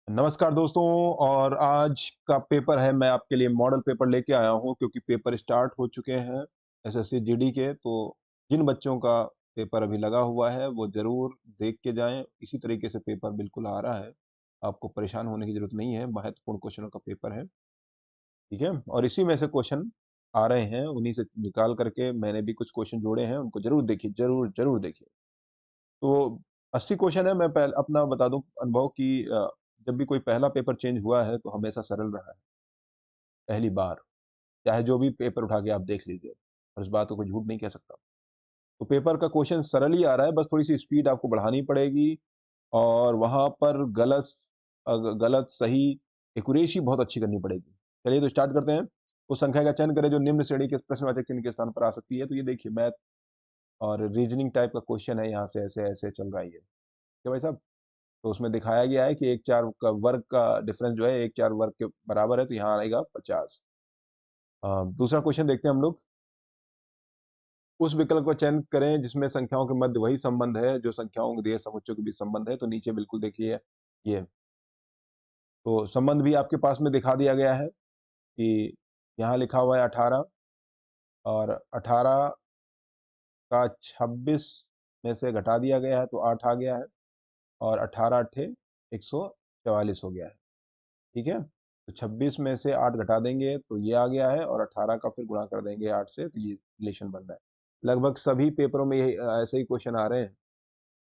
नमस्कार दोस्तों। और आज का पेपर है, मैं आपके लिए मॉडल पेपर लेके आया हूँ क्योंकि पेपर स्टार्ट हो चुके हैं एसएससी जीडी के। तो जिन बच्चों का पेपर अभी लगा हुआ है वो ज़रूर देख के जाएं। इसी तरीके से पेपर बिल्कुल आ रहा है, आपको परेशान होने की ज़रूरत नहीं है। महत्वपूर्ण क्वेश्चनों का पेपर है, ठीक है। और इसी में से क्वेश्चन आ रहे हैं, उन्हीं से निकाल करके मैंने भी कुछ क्वेश्चन जोड़े हैं, उनको ज़रूर देखिए, ज़रूर देखिए। तो 80 क्वेश्चन है। मैं पहले अपना बता दूं अनुभव कि जब भी कोई पहला पेपर चेंज हुआ है तो हमेशा सरल रहा है। पहली बार चाहे जो भी पेपर उठा के आप देख लीजिए, और इस बात को कोई झूठ नहीं कह सकता। तो पेपर का क्वेश्चन सरल ही आ रहा है, बस थोड़ी सी स्पीड आपको बढ़ानी पड़ेगी। और वहां पर गलत सही एक्यूरेसी बहुत अच्छी करनी पड़ेगी। चलिए तो स्टार्ट करते हैं। उस संख्या का चयन करें जो निम्न श्रेणी के प्रश्नवाचक चिन्ह के स्थान पर आ सकती है। तो ये देखिए, मैथ और रीजनिंग टाइप का क्वेश्चन है, यहाँ से ऐसे ऐसे चल रहा है ये, क्या भाई साहब। तो उसमें दिखाया गया है कि एक चार का वर्ग का डिफरेंस जो है एक चार वर्ग के बराबर है, तो यहाँ आएगा 50। दूसरा क्वेश्चन देखते हैं हम लोग। उस विकल्प का चयन करें जिसमें संख्याओं के मध्य वही संबंध है जो संख्याओं के दिए समुच्चयों के बीच संबंध है। तो नीचे बिल्कुल देखिए, ये तो संबंध भी आपके पास में दिखा दिया गया है कि यहाँ लिखा हुआ है 18, और 18 का 26 में से घटा दिया गया है तो 8 आ गया है, और 18 अट्ठे 144 हो गया है, ठीक है। तो 26 में से 8 घटा देंगे तो ये आ गया है, और 18 का फिर गुणा कर देंगे 8 से, तो ये रिलेशन बन रहा है। लगभग सभी पेपरों में यही ऐसे ही क्वेश्चन आ रहे हैं।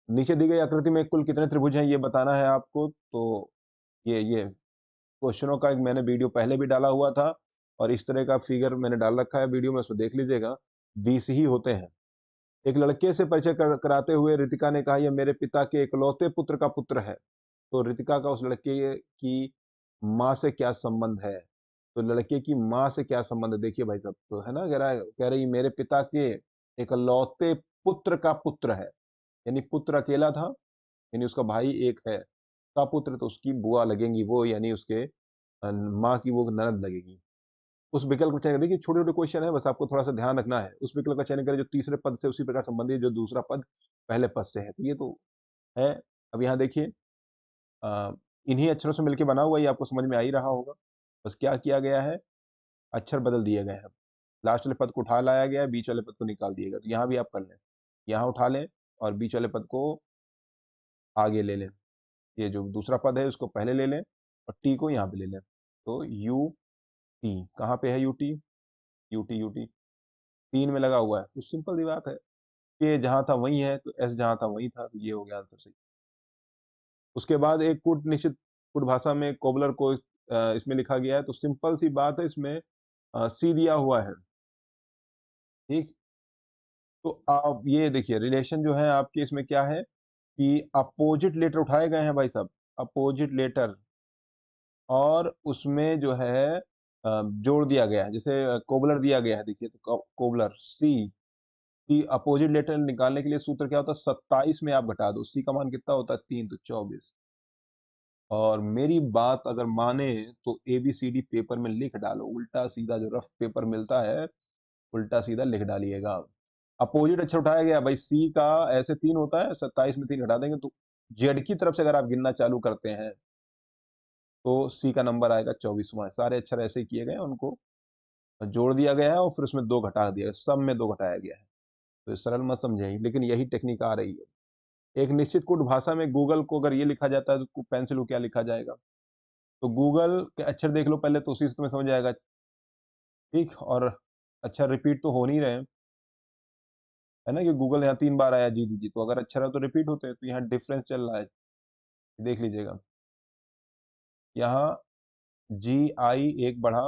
नीचे दी गई आकृति में कुल कितने त्रिभुज हैं ये बताना है आपको। तो ये क्वेश्चनों का एक मैंने वीडियो पहले भी डाला हुआ था, और इस तरह का फिगर मैंने डाल रखा है वीडियो में, उसमें देख लीजिएगा। 20 ही होते हैं। एक लड़के से परिचय कराते हुए रितिका ने कहा, यह मेरे पिता के इकलौते पुत्र का पुत्र है। तो रितिका का उस लड़के की माँ से क्या संबंध है? तो लड़के की माँ से क्या संबंध है, देखिए भाई साहब। तो है ना, कह रही मेरे पिता के इकलौते पुत्र का पुत्र है, यानी पुत्र अकेला था, यानी उसका भाई एक है। का पुत्र तो उसकी बुआ लगेंगी वो, यानी उसके माँ की वो ननद लगेगी। उस विकल्प का चयन, देखिए छोटे छोटे क्वेश्चन है, बस आपको थोड़ा सा ध्यान रखना है। उस विकल्प का चयन करें जो तीसरे पद से उसी प्रकार संबंधित जो दूसरा पद पहले पद से है। तो ये तो है। अब यहाँ देखिए, अ, इन्हीं अक्षरों से मिलकर बना हुआ, ये आपको समझ में आ ही रहा होगा। बस क्या किया गया है, अक्षर बदल दिए गए हैं। लास्ट वाले पद को उठा लाया गया है, बीच वाले पद को निकाल दिया गया। तो यहाँ भी आप कर लें, यहाँ उठा लें और बीच वाले पद को आगे ले लें। ये जो दूसरा पद है उसको पहले ले लें, और टी को यहाँ पे ले लें। तो यू टी कहाँ पे है, U T, U T, U T तीन में लगा हुआ है। तो सिंपल सी बात है, ये जहाँ था वही है, तो एस जहाँ था वही था, तो ये हो गया आंसर सही। उसके बाद एक कूट निश्चित कूट भाषा में कोबलर को इसमें लिखा गया है। तो सिंपल सी बात है, इसमें सी दिया हुआ है, ठीक। तो आप ये देखिए, रिलेशन जो है आपके इसमें क्या है कि अपोजिट लेटर उठाए गए हैं भाई साहब, अपोजिट लेटर। और उसमें जो है जोड़ दिया गया है, जैसे कोबलर दिया गया है, देखिए तो कोबलर सी, सी अपोजिट लेटर निकालने के लिए सूत्र क्या होता है, 27 में आप घटा दो, सी का मान कितना होता है 3, तो 24। और मेरी बात अगर माने तो एबीसीडी पेपर में लिख डालो, उल्टा सीधा जो रफ पेपर मिलता है उल्टा सीधा लिख डालिएगा। अपोजिट अक्षर उठाया गया भाई, सी का ऐसे 3 होता है, 27 में 3 घटा देंगे तो जेड की तरफ से अगर आप गिनना चालू करते हैं तो सी का नंबर आएगा 24वां। सारे अक्षर ऐसे ही किए गए हैं, उनको जोड़ दिया गया है और फिर उसमें 2 घटा दिया गया, सब में 2 घटाया गया है। तो ये सरल मत समझे, लेकिन यही टेक्निक आ रही है। एक निश्चित कूट भाषा में गूगल को अगर ये लिखा जाता है तो पेंसिल को क्या लिखा जाएगा। तो गूगल के अक्षर देख लो पहले, तो उसी से तुम्हें समझ आएगा, ठीक। और अक्षर रिपीट तो हो नहीं रहे हैं, है ना, कि गूगल यहाँ 3 बार आया जी जी जी, तो अगर अक्षर है तो रिपीट होते हैं। तो यहाँ डिफरेंस चल रहा है, देख लीजिएगा। यहाँ जी आई एक बढ़ा,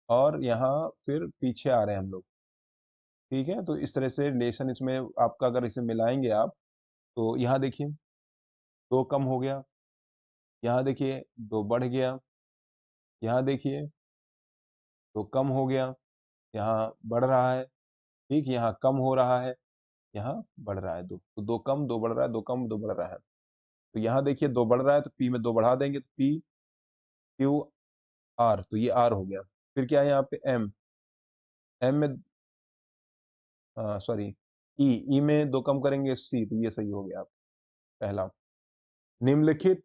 और यहाँ फिर पीछे आ रहे हैं हम लोग, ठीक है। तो इस तरह से रिलेशन इसमें आपका, अगर इसे मिलाएंगे आप, तो यहाँ देखिए 2 कम हो गया, यहाँ देखिए 2 बढ़ गया, यहाँ देखिए 2 कम हो गया, यहाँ बढ़ रहा है, ठीक। यहाँ कम हो रहा है, यहाँ बढ़ रहा है। 2 तो 2 कम 2 बढ़ रहा है, 2 कम 2 बढ़ रहा है। तो यहाँ देखिए 2 बढ़ रहा है, तो पी में 2 बढ़ा देंगे, तो पी क्यू आर, तो ये आर हो गया। फिर क्या है यहाँ पे एम, एम में सॉरी ई, ई में 2 कम करेंगे सी, तो ये सही हो गया पहला। निम्नलिखित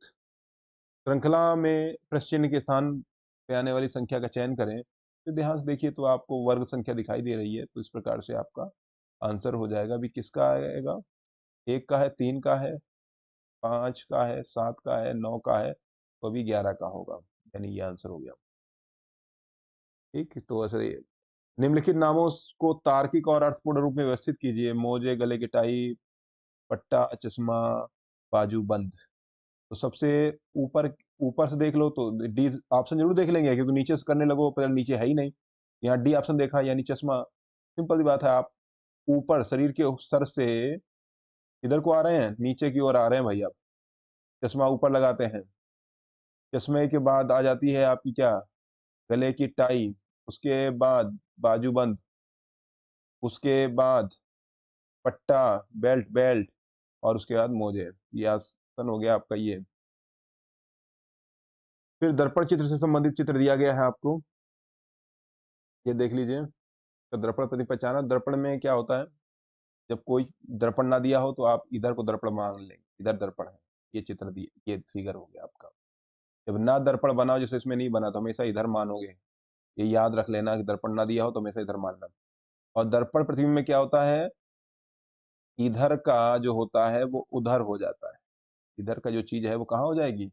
श्रृंखला में प्रश्न चिन्ह के स्थान पे आने वाली संख्या का चयन करें। तो ध्यान से देखिए तो आपको वर्ग संख्या दिखाई दे रही है, तो इस प्रकार से आपका आंसर हो जाएगा। अभी किसका आएगा? 1 का है, 3 का है, 5 का है, 7 का है, 9 का है, तो अभी 11 का होगा, यानी ये आंसर हो गया। ठीक, तो ऐसे निम्नलिखित नामों को तार्किक और अर्थपूर्ण रूप में व्यवस्थित कीजिए। मोजे, गले की टाई, पट्टा, चश्मा, बाजूबंद। तो सबसे ऊपर ऊपर से देख लो तो डी ऑप्शन जरूर देख लेंगे, क्योंकि नीचे से करने लगो पहले नीचे है ही नहीं। यहाँ डी ऑप्शन देखा, यानी चश्मा। सिंपल सी बात है, आप ऊपर शरीर के सर से इधर को आ रहे हैं, नीचे की ओर आ रहे हैं भाई। आप चश्मा ऊपर लगाते हैं, चश्मे के बाद आ जाती है आपकी क्या, गले की टाई, उसके बाद बाजूबंद, उसके बाद पट्टा, बेल्ट बेल्ट, और उसके बाद मोजे। ये आसन हो गया आपका ये। फिर दर्पण चित्र से संबंधित चित्र दिया गया है आपको, ये देख लीजिए। तो दर्पण प्रति पहचाना, दर्पण में क्या होता है, जब कोई दर्पण ना दिया हो तो आप इधर को दर्पण मान लेंगे, इधर दर्पण है, ये चित्र दिए, ये फिगर हो गया आपका। जब ना दर्पण बना हो, जैसे इसमें नहीं बना, तो हमेशा इधर मानोगे। ये याद रख लेना कि दर्पण ना दिया हो तो हमेशा इधर मानना। और दर्पण प्रतिबिंब में क्या होता है, इधर का जो होता है वो उधर हो जाता है। इधर का जो चीज है वो कहाँ हो जाएगी,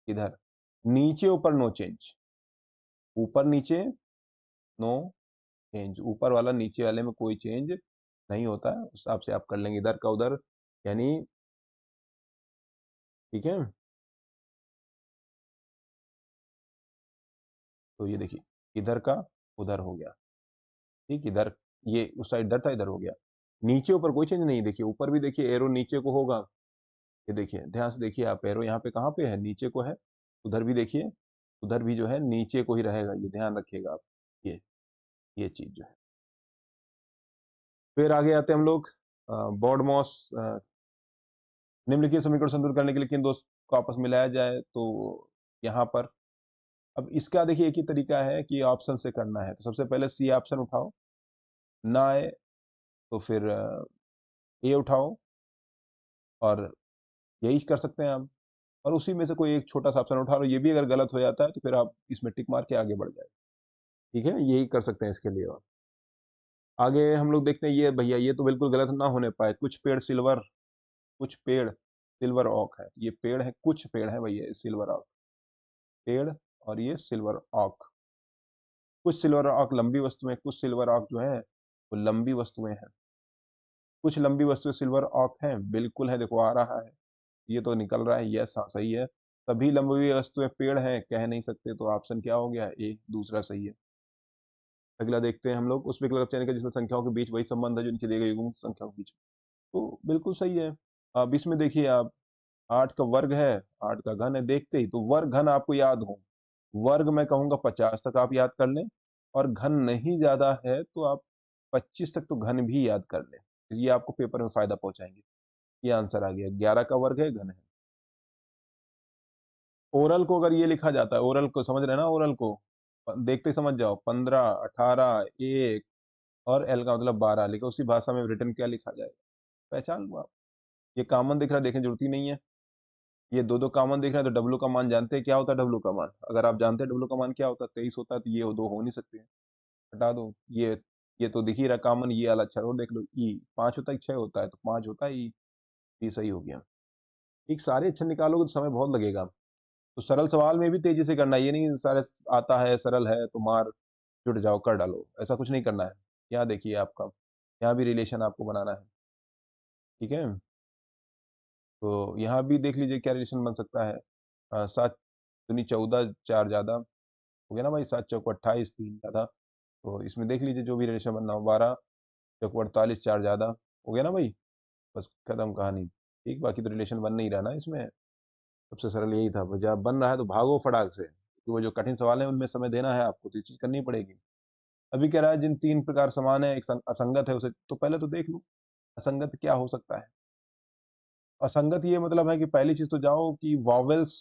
इधर। नीचे ऊपर नो चेंज, ऊपर नीचे नो चेंज, ऊपर वाला नीचे वाले में कोई चेंज नहीं होता है। उस हिसाब से आप कर लेंगे, इधर का उधर, यानी। ठीक है, तो ये देखिए, इधर का उधर हो गया। ठीक, इधर ये उस साइड इधर था, इधर हो गया। नीचे ऊपर कोई चेंज नहीं, देखिए ऊपर भी देखिए एरो नीचे को होगा। ये देखिए, ध्यान से देखिए आप, एरो यहाँ पे कहाँ पे है, नीचे को है। उधर भी देखिए, उधर भी जो है नीचे को ही रहेगा, ये ध्यान रखिएगा आप। ये चीज जो है। फिर आगे आते हैं हम लोग, बॉड मॉस। निम्नलिखित समीकरण संतुलित करने के लिए किन दो को आपस में मिलाया जाए, तो यहाँ पर अब इसका देखिए एक ही तरीका है कि ऑप्शन से करना है। तो सबसे पहले सी ऑप्शन उठाओ, ना आए तो फिर ए उठाओ, और यही कर सकते हैं आप। और उसी में से कोई एक छोटा सा ऑप्शन उठा लो, ये भी अगर गलत हो जाता है तो फिर आप इसमें टिक मार के आगे बढ़ जाए। ठीक है, यही कर सकते हैं इसके लिए। और आगे हम लोग देखते हैं, ये भैया ये तो बिल्कुल गलत ना होने पाए। कुछ पेड़ सिल्वर ऑक है, ये पेड़ है, कुछ पेड़ है भैया सिल्वर ऑक पेड़, और ये सिल्वर ऑक। कुछ सिल्वर ऑक लंबी वस्तुएं, कुछ सिल्वर ऑक जो है वो लंबी वस्तुएं हैं। कुछ लंबी वस्तुएं सिल्वर ऑक हैं, बिल्कुल है, देखो आ रहा है, ये तो निकल रहा है, यस हाँ सही है। सभी लंबी वस्तुएं पेड़ हैं कह नहीं सकते, तो ऑप्शन क्या हो गया, ए दूसरा सही है। अगला देखते हैं हम लोग, उस विकल्प चयन का जिसमें संख्याओं के बीच वही संबंध है जो नीचे दिए गए युग्म संख्याओं के बीच। तो बिल्कुल सही है। अब इसमें देखिए आप, 8 का वर्ग है, 8 का घन है, देखते ही तो वर्ग घन आपको याद हो। वर्ग मैं कहूंगा 50 तक आप याद कर लें, और घन नहीं ज्यादा है तो आप 25 तक तो घन भी याद कर लें। ये आपको पेपर में फायदा पहुंचाएंगे। ये आंसर आ गया, 11 का वर्ग है, घन है। ओरल को अगर ये लिखा जाता है, ओरल को समझ रहे हैं ना, ओरल को देखते ही समझ जाओ, 15, 18, 1, और एल का मतलब 12 लिखा, उसी भाषा में रिटर्न क्या लिखा जाएगा, पहचान लो आप। ये कॉमन दिख रहा है, देखने की जरूरत ही नहीं है। ये दो दो कॉमन दिख रहा है, तो डब्लू का मान जानते हैं क्या होता है, डब्लू का मान अगर आप जानते हैं डब्लू का मान क्या होता है, 23 होता है, तो ये दो हो नहीं सकते हैं, हटा दो। ये तो दिख ही रहा कॉमन, ये वाला अक्षर और देख लो, ई 5 होता है, 6 होता है, तो 5 होता है ई सही हो गया। एक सारे अक्षर निकालोगे तो समय बहुत लगेगा। तो सरल सवाल में भी तेजी से करना है, ये नहीं सारे आता है सरल है तो मार जुट जाओ कर डालो, ऐसा कुछ नहीं करना है। यहाँ देखिए आपका, यहाँ भी रिलेशन आपको बनाना है। ठीक है, तो यहाँ भी देख लीजिए क्या रिलेशन बन सकता है। 7 दूनी 14, 4 ज्यादा हो गया ना भाई, 7 चौको 28, 3 ज्यादा। तो इसमें देख लीजिए जो भी रिलेशन बनना हो, 12 चौको 48, 4 ज्यादा हो गया ना भाई। बस खत्म कहानी। ठीक, बाकी तो रिलेशन बन नहीं रहा ना इसमें। सबसे सरल यही था, जब बन रहा है तो भागो फटाक से, क्योंकि वो जो कठिन सवाल है उनमें समय देना है आपको, तो ये चीज करनी पड़ेगी। अभी कह रहा है जिन 3 प्रकार समान है, एक असंगत है, उसे तो पहले तो देख लो असंगत क्या हो सकता है। असंगत ये मतलब है कि पहली चीज तो जाओ कि वॉवेल्स,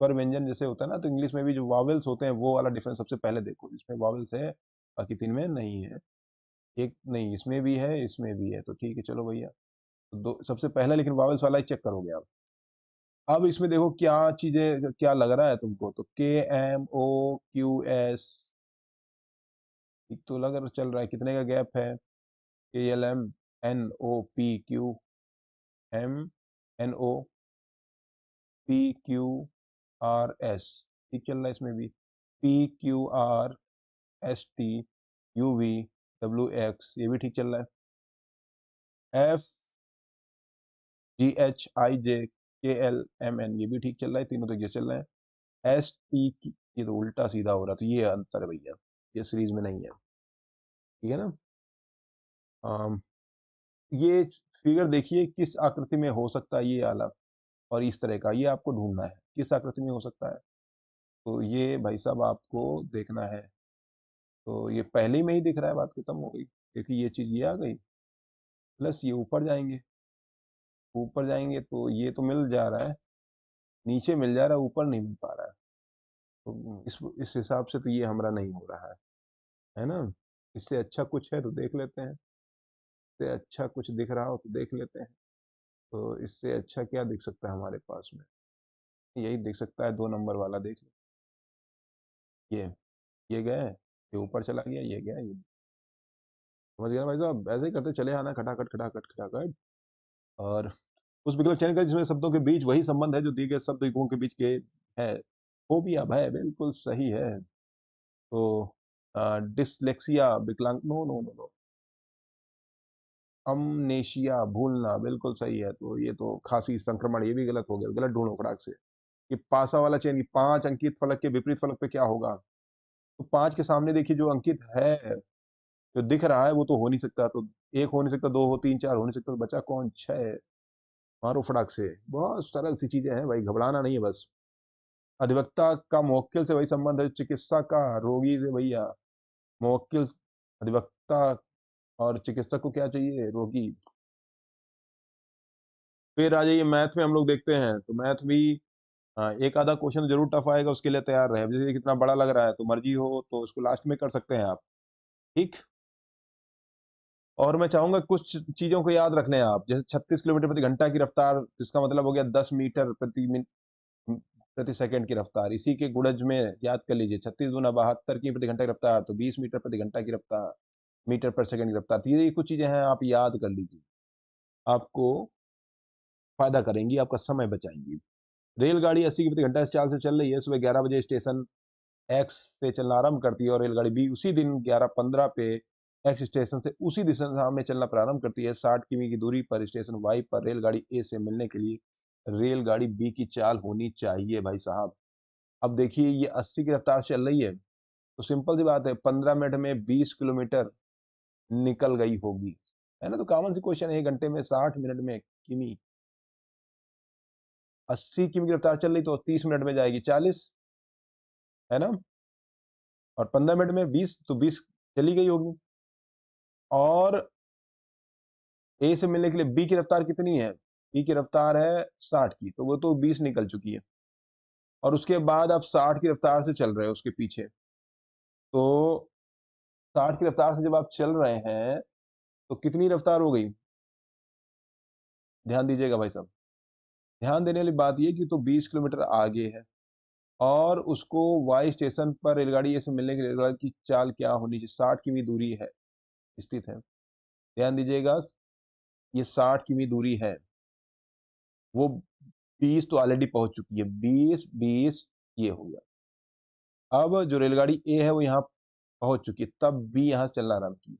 स्वर व्यंजन जैसे होता है ना, तो इंग्लिश में भी जो वॉवेल्स होते हैं वो वाला डिफरेंस सबसे पहले देखो, इसमें वॉवेल्स है, बाकी 3 में नहीं है। एक नहीं, इसमें भी है, इसमें भी है, तो ठीक है चलो भैया। तो दो सबसे पहले लेकिन वॉवेल्स वाला ही चेक करोगे आप। अब इसमें देखो क्या चीजें, क्या लग रहा है तुमको, तो KMOQS, एक तो लग रहा चल रहा है, कितने का गैप है, KLMNOPQMNOPQRS, ठीक चल रहा है इसमें भी, PQRSTUVWX, ये भी ठीक चल रहा है, FGHIJKLMN, ये भी ठीक चल रहा है, तीनों तो ये चल रहे हैं, ST, ये तो उल्टा सीधा हो रहा, तो ये अंतर है भैया, ये सीरीज में नहीं है, ठीक है ना। अम, ये फिगर देखिए किस आकृति में हो सकता है ये वाला, और इस तरह का ये आपको ढूंढना है, किस आकृति में हो सकता है, तो ये भाई साहब आपको देखना है। तो ये पहले ही में ही दिख रहा है, बात खत्म हो गई, क्योंकि ये चीज ये आ गई, प्लस ये ऊपर जाएंगे, ऊपर जाएंगे तो ये तो मिल जा रहा है, नीचे मिल जा रहा है, ऊपर नहीं मिल पा रहा है, तो इस हिसाब से तो ये हमारा नहीं हो रहा है ना। इससे अच्छा कुछ है तो देख लेते हैं, इससे अच्छा कुछ दिख रहा हो तो देख लेते हैं, तो इससे अच्छा क्या दिख सकता है हमारे पास में, यही दिख सकता है, 2 नंबर वाला देख लो, ये ये गए, ये ऊपर चला गया, ये गया, ये समझ गया ना भाई साहब, ऐसे ही करते चले आना, खटाखट खटाखट खटाखट, और उस विकल्प चयन करें जिसमें शब्दों के बीच वही संबंध है जो दिए गए शब्द युग्मों के बीच के है। फोबिया, भय, बिल्कुल सही है। तो डिसलेक्सिया, विकलांग, नो नो नो नो, अमनेशिया, भूलना, बिल्कुल सही है, तो ये तो खांसी संक्रमण, ये भी गलत हो गया, गलत ढूंढो फटाक से। ये पासा वाला चेन की 5 अंकित फलक के विपरीत फलक पे क्या होगा, तो 5 के सामने देखिए जो अंकित है, जो दिख रहा है वो तो हो नहीं सकता, तो एक हो नहीं सकता, दो हो, तीन, चार हो नहीं सकता, तो बचा कौन, 6, मारो फटाक से, बहुत सरल सी चीजें हैं भाई, घबराना नहीं है बस। अधिवक्ता का मुवक्किल से वही संबंध है चिकित्सा का रोगी से, भैया, मुवक्किल अधिवक्ता, और चिकित्सक को क्या चाहिए, रोगी। फिर आ जाइए मैथ में, हम लोग देखते हैं तो मैथ भी, हाँ, एक आधा क्वेश्चन जरूर टफ आएगा, उसके लिए तैयार रहे, जैसे कितना बड़ा लग रहा है तो मर्जी हो तो उसको लास्ट में कर सकते हैं आप, ठीक। और मैं चाहूंगा कुछ चीजों को याद रख लें आप, जैसे 36 किलोमीटर प्रति घंटा की रफ्तार, इसका मतलब हो गया 10 मीटर प्रति मिनट प्रति सेकंड की रफ्तार, इसी के गुणज में याद कर लीजिए, 36 दूना 72 की प्रति घंटा की रफ्तार, तो 20 मीटर प्रति घंटा की रफ्तार, मीटर पर सेकंड की रफ्तार, तो ये कुछ चीजें हैं, आप याद कर लीजिए, आपको फायदा करेंगी, आपका समय बचाएंगी। रेलगाड़ी 80 की प्रति घंटा की चाल से चल रही है, सुबह 11 बजे स्टेशन एक्स से चलना आरंभ करती है, और रेलगाड़ी बी उसी दिन 11:15 पे एक्स स्टेशन से उसी दिशा में चलना प्रारंभ करती है, 60 किमी की दूरी पर स्टेशन वाई पर रेलगाड़ी ए से मिलने के लिए रेलगाड़ी बी की चाल होनी चाहिए भाई साहब। अब देखिए ये 80 की रफ्तार से चल रही है, तो सिंपल सी बात है, 15 मिनट में 20 किलोमीटर निकल गई होगी, है ना, तो कॉमन सी क्वेश्चन है, 1 घंटे में 60 मिनट में किमी, 80 किमी की रफ्तार चल रही तो 30 मिनट में जाएगी 40, है ना, और 15 मिनट में 20, तो 20 चली गई होगी, और ए से मिलने के लिए बी की रफ्तार कितनी है, बी की रफ्तार है 60 की, तो वो तो 20 निकल चुकी है, और उसके बाद आप 60 की रफ्तार से चल रहे हो उसके पीछे, तो 60 की रफ्तार से जब आप चल रहे हैं तो कितनी रफ्तार हो गई, ध्यान दीजिएगा भाई साहब, ध्यान देने वाली बात ये कि तो 20 किलोमीटर आगे है, और उसको वाई स्टेशन पर रेलगाड़ी ए से मिलने के लिए रेलगाड़ी की चाल क्या होनी चाहिए, 60 किमी दूरी है, स्थित है, ध्यान दीजिएगा, ये 60 किमी दूरी है, वो 20 तो ऑलरेडी पहुंच चुकी है, 20 20, ये हो गया। अब जो रेलगाड़ी ए है वो यहाँ पहुंच चुकी है, तब बी यहाँ चलना आरम्भ की,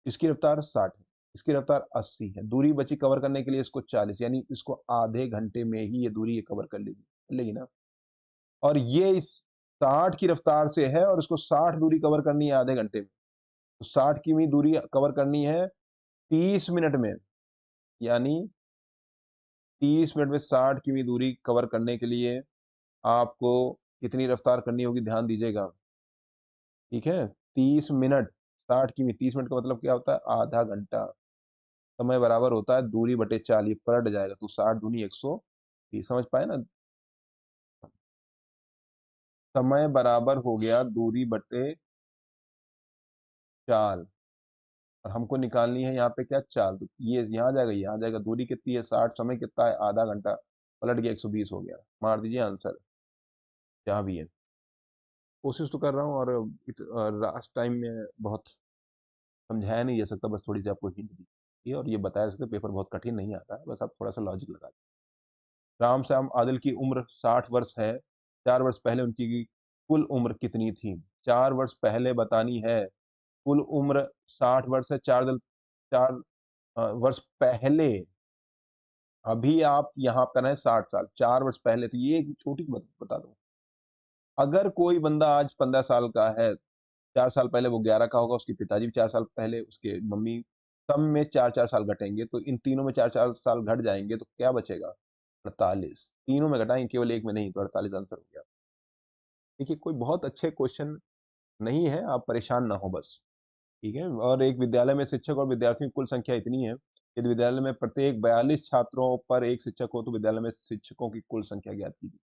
इसकी रफ्तार 60 है, इसकी रफ्तार 80 है, दूरी बची कवर करने के लिए इसको 40, यानी इसको आधे घंटे में ही ये दूरी ये कवर कर लेगी ना, और ये इस 60 की रफ्तार से है, और इसको 60 दूरी कवर करनी है आधे घंटे में, तो 60 किमी दूरी कवर करनी है 30 मिनट में, यानी 30 मिनट में 60 किमी दूरी कवर करने के लिए आपको कितनी रफ्तार करनी होगी, ध्यान दीजिएगा, ठीक है, 30 मिनट, 60 किमी, 30 मिनट का मतलब क्या होता है, आधा घंटा, समय बराबर होता है दूरी बटे चाल, ये पलट जाएगा, तो 60 दूनी 120, समझ पाए ना, समय बराबर हो गया दूरी बटे चाल, और हमको निकालनी है यहाँ पे क्या, चाल, तो ये यहाँ जाएगा, यहाँ जाएगा, दूरी कितनी है 60, समय कितना है, आधा घंटा, पलट गया 120 हो गया। मार दीजिए आंसर जहाँ भी है। कोशिश तो कर रहा हूँ, और लास्ट टाइम में बहुत समझाया नहीं जा सकता, बस थोड़ी सी आपको हिंट दी और ये बताया सकता पेपर बहुत कठिन नहीं आता है, बस आप थोड़ा सा लॉजिक लगा। राम श्याम आदिल की उम्र 60 वर्ष है, 4 वर्ष पहले उनकी कुल उम्र कितनी थी? 4 वर्ष पहले बतानी है। कुल उम्र 60 वर्ष है, 4 वर्ष पहले। अभी आप यहाँ पर हैं 60 साल, 4 वर्ष पहले, तो ये एक छोटी मत बता दो। अगर कोई बंदा आज 15 साल का है, 4 साल पहले वो 11 का होगा, उसके पिताजी भी 4 साल पहले, उसके मम्मी, सब में 4 4 साल घटेंगे, तो इन तीनों में 4 4 साल घट जाएंगे, तो क्या बचेगा? 48। तीनों में घटाएंगे, केवल एक में नहीं, तो 48 आंसर हो गया। देखिए, कोई बहुत अच्छे क्वेश्चन नहीं है, आप परेशान ना हो बस। ठीक है। और एक विद्यालय में शिक्षक और विद्यार्थियों की कुल संख्या इतनी है, यदि विद्यालय में प्रत्येक 42 छात्रों पर एक शिक्षक हो, तो विद्यालय में शिक्षकों की कुल संख्या ज्ञात कीजिए।